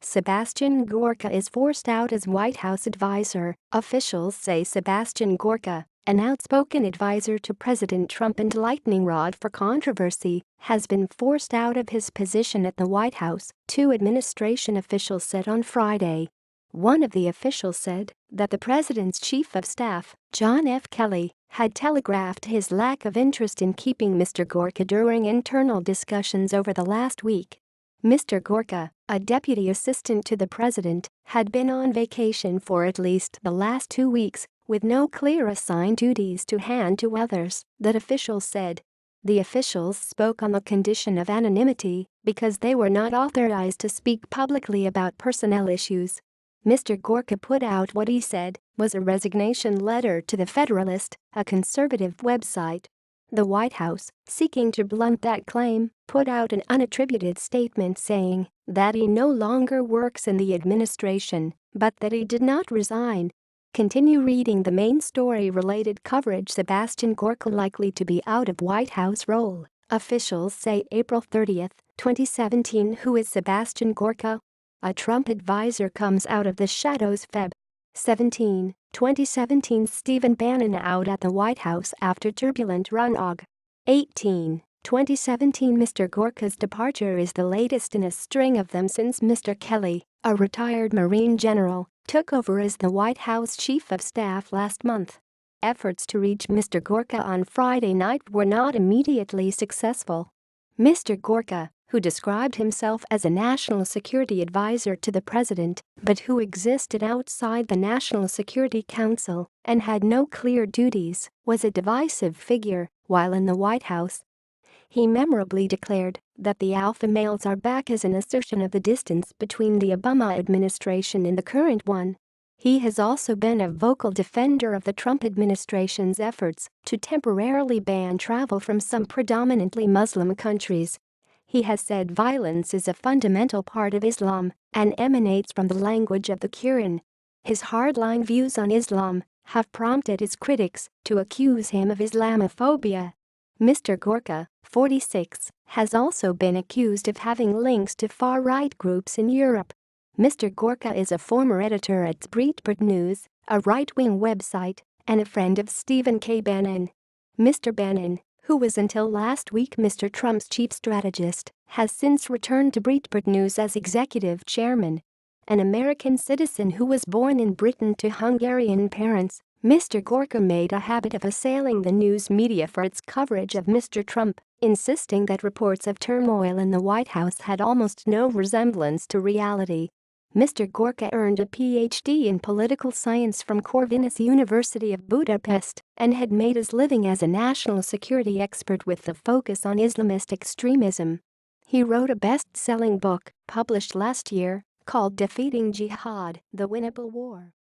Sebastian Gorka is forced out as White House advisor. Officials say Sebastian Gorka, an outspoken advisor to President Trump and lightning rod for controversy, has been forced out of his position at the White House, two administration officials said on Friday. One of the officials said that the president's chief of staff, John F. Kelly, had telegraphed his lack of interest in keeping Mr. Gorka during internal discussions over the last week. Mr. Gorka, a deputy assistant to the president, had been on vacation for at least the last 2 weeks, with no clear assigned duties to hand to others, that officials said. The officials spoke on the condition of anonymity because they were not authorized to speak publicly about personnel issues. Mr. Gorka put out what he said was a resignation letter to The Federalist, a conservative website. The White House, seeking to blunt that claim, put out an unattributed statement saying that he no longer works in the administration, but that he did not resign. Continue reading the main story-related coverage. Sebastian Gorka likely to be out of White House role, officials say. April 30, 2017. Who is Sebastian Gorka? A Trump advisor comes out of the shadows. Feb. 17, 2017. Stephen Bannon out at the White House after turbulent run. Aug. 18, 2017. Mr. Gorka's departure is the latest in a string of them since Mr. Kelly, a retired Marine general, took over as the White House chief of staff last month. Efforts to reach Mr. Gorka on Friday night were not immediately successful. Mr. Gorka, who described himself as a national security advisor to the president, but who existed outside the National Security Council and had no clear duties, was a divisive figure while in the White House. He memorably declared that the alpha males are back as an assertion of the distance between the Obama administration and the current one. He has also been a vocal defender of the Trump administration's efforts to temporarily ban travel from some predominantly Muslim countries. He has said violence is a fundamental part of Islam and emanates from the language of the Quran. His hardline views on Islam have prompted his critics to accuse him of Islamophobia. Mr. Gorka, 46, has also been accused of having links to far-right groups in Europe. Mr. Gorka is a former editor at Breitbart News, a right-wing website, and a friend of Stephen K. Bannon. Mr. Bannon, who was until last week Mr. Trump's chief strategist, has since returned to Breitbart News as executive chairman. An American citizen who was born in Britain to Hungarian parents, Mr. Gorka made a habit of assailing the news media for its coverage of Mr. Trump, insisting that reports of turmoil in the White House had almost no resemblance to reality. Mr. Gorka earned a Ph.D. in political science from Corvinus University of Budapest and had made his living as a national security expert with a focus on Islamist extremism. He wrote a best-selling book, published last year, called Defeating Jihad: The Winnable War.